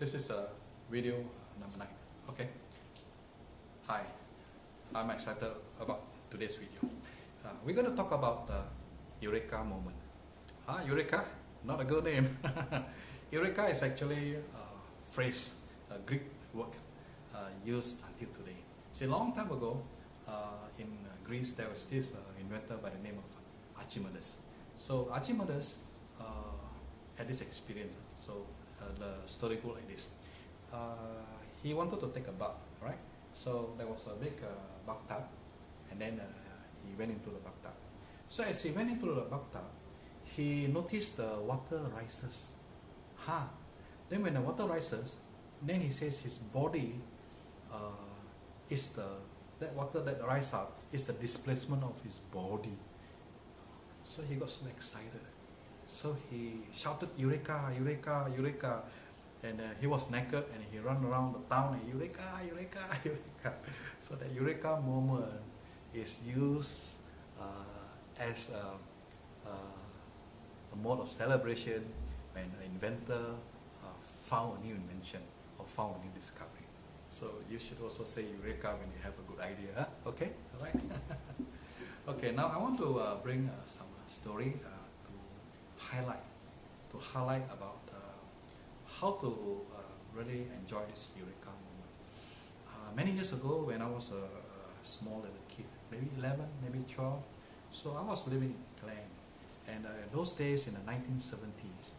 This is video number 9. Okay. Hi, I'm excited about today's video. We're going to talk about the Eureka moment. Eureka, not a good name. Eureka is actually a phrase, a Greek word used until today. See, a long time ago in Greece, there was this inventor by the name of Archimedes. So Archimedes had this experience. So the story goes like this. He wanted to take a bath, right? So there was a big bathtub, and then he went into the bathtub. So as he went into the bathtub, he noticed the water rises. Then when the water rises, then he says his body is that water that rises up is the displacement of his body. So he got so excited. So he shouted, "Eureka, Eureka, Eureka!" And he was naked and he ran around the town and "Eureka, Eureka, Eureka!" So the Eureka moment is used as a mode of celebration when an inventor found a new invention or found a new discovery. So you should also say Eureka when you have a good idea. Huh? Okay, all right. Okay, now I want to bring some story to highlight about how to really enjoy this Eureka moment. Many years ago, when I was a small little kid, maybe 11, maybe 12, so I was living in Klang, and those days in the 1970s,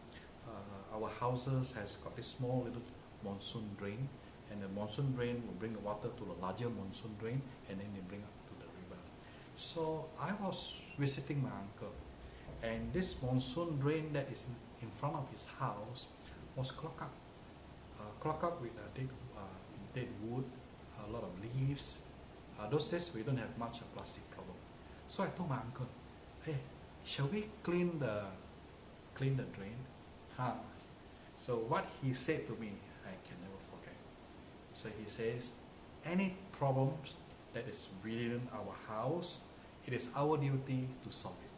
our houses has got this small little monsoon drain, and the monsoon drain will bring the water to the larger monsoon drain, and then they bring up to the river. So I was visiting my uncle, and this monsoon drain that is in front of his house was clogged up with dead wood, a lot of leaves. Those days we don't have much of plastic problem. So I told my uncle, "Hey, shall we clean the drain?" So what he said to me, I can never forget. So he says, "Any problems that is within our house, it is our duty to solve it.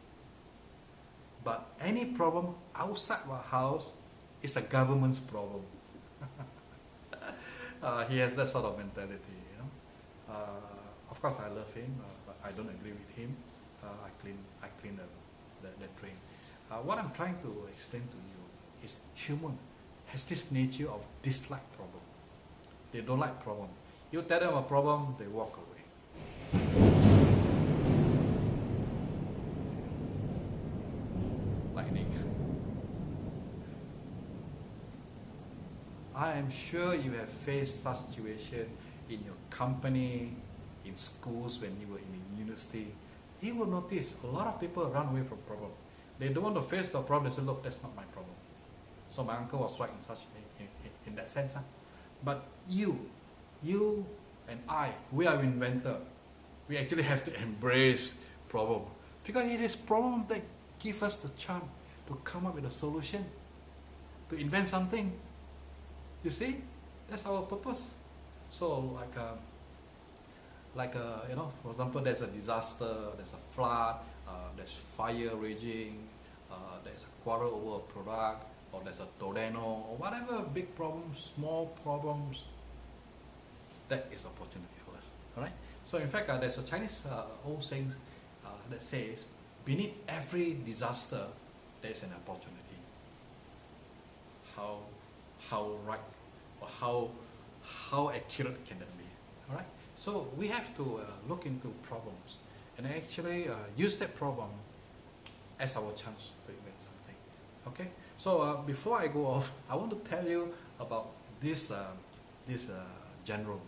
But any problem outside our house is the government's problem." He has that sort of mentality, you know. Of course, I love him, but I don't agree with him. I clean the drain. What I'm trying to explain to you is human has this nature of dislike problem. They don't like problem. You tell them a problem, they walk away. Lightning. I am sure you have faced such situation in your company, in schools, when you were in university. You will notice a lot of people run away from problem. They don't want to face the problem. They say, "Look, that's not my problem." So my uncle was right in that sense. But you and I, we are inventor. We actually have to embrace problem, because it is problem that give us the chance to come up with a solution, to invent something. You see, that's our purpose. So for example, there's a disaster, there's a flood, there's fire raging, there's a quarrel over a product, or there's a tornado, or whatever big problems, small problems, that is opportunity for us. All right. So in fact, there's a Chinese old saying that says, "Beneath every disaster, there's an opportunity." How right or how accurate can that be? All right. So we have to look into problems and actually use that problem as our chance to invent something. Okay. So before I go off, I want to tell you about this general,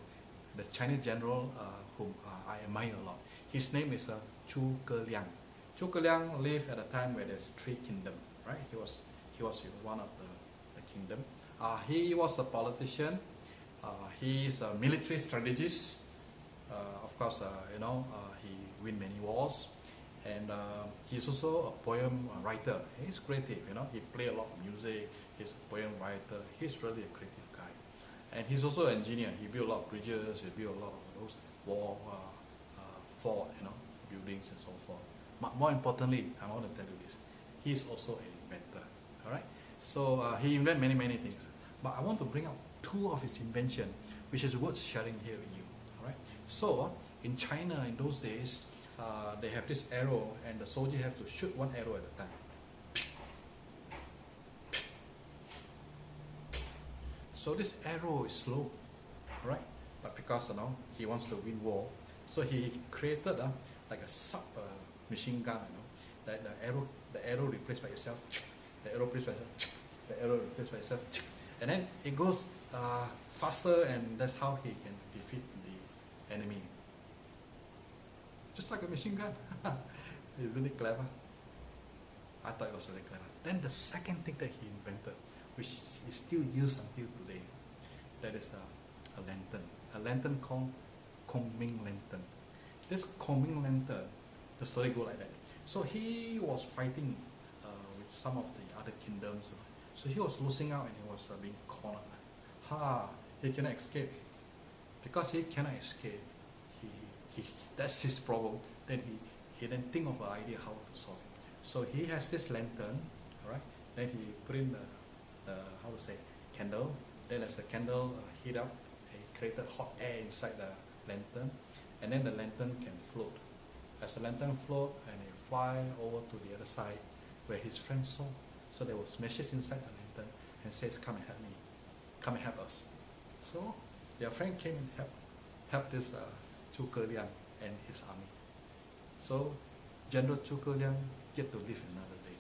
the Chinese general whom I admire a lot. His name is Zhuge Liang. Zhuge Liang lived at a time where there's 3 kingdoms, right? He was one of the kingdom. He was a politician. He is a military strategist. Of course, he win many wars, and he's also a poem writer. He's creative. He play a lot of music. He's a poem writer. He's really a creative guy, and he's also an engineer. He built a lot of bridges. He built a lot of those wall, fort, buildings and so forth. More importantly, I want to tell you this: he's also an inventor. All right. So he invented many things. but I want to bring out two of his invention, which is worth sharing here with you. All right. So in China in those days, they have this arrow, and the soldier have to shoot one arrow at a time. So this arrow is slow, right? But because he wants to win war, so he created like a sub machine gun, that the arrow replaced by itself, the arrow replaced by itself, the arrow replaced by itself, and then it goes faster, and that's how he can defeat the enemy. Just like a machine gun. Isn't it clever? I thought it was very clever. Then the second thing that he invented, which is still used until today, that is a lantern. A lantern called Ming lantern. This Ming lantern, the story go like that. So he was fighting with some of the other kingdoms. So he was losing out, and he was being cornered. He cannot escape. Because he cannot escape, that's his problem. Then he then think of an idea how to solve it. So he has this lantern, alright. Then he put in the candle. Then as the candle heat up, he created hot air inside the lantern, and then the lantern can float. As the lantern float, and it fly over to the other side where his friend saw. So there was messages inside the lantern and says, "Come and help me, come and help us." So their friend came and helped this Zhuge Liang and his army. So General Zhuge Liang get to live another day.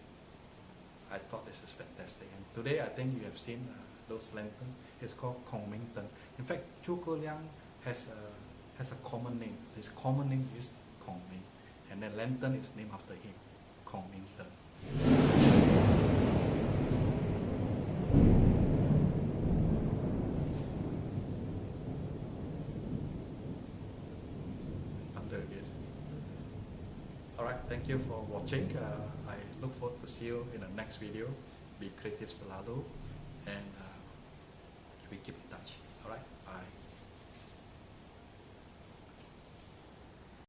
I thought this is fantastic, and today I think you have seen those lanterns. It's called Ming lantern. In fact, Zhuge Liang has a common name. His common name is Ming, and the lantern is named after him, Ming lantern. Alright, thank you for watching. I look forward to see you in the next video. Be creative selalu, and we keep in touch. Alright, bye.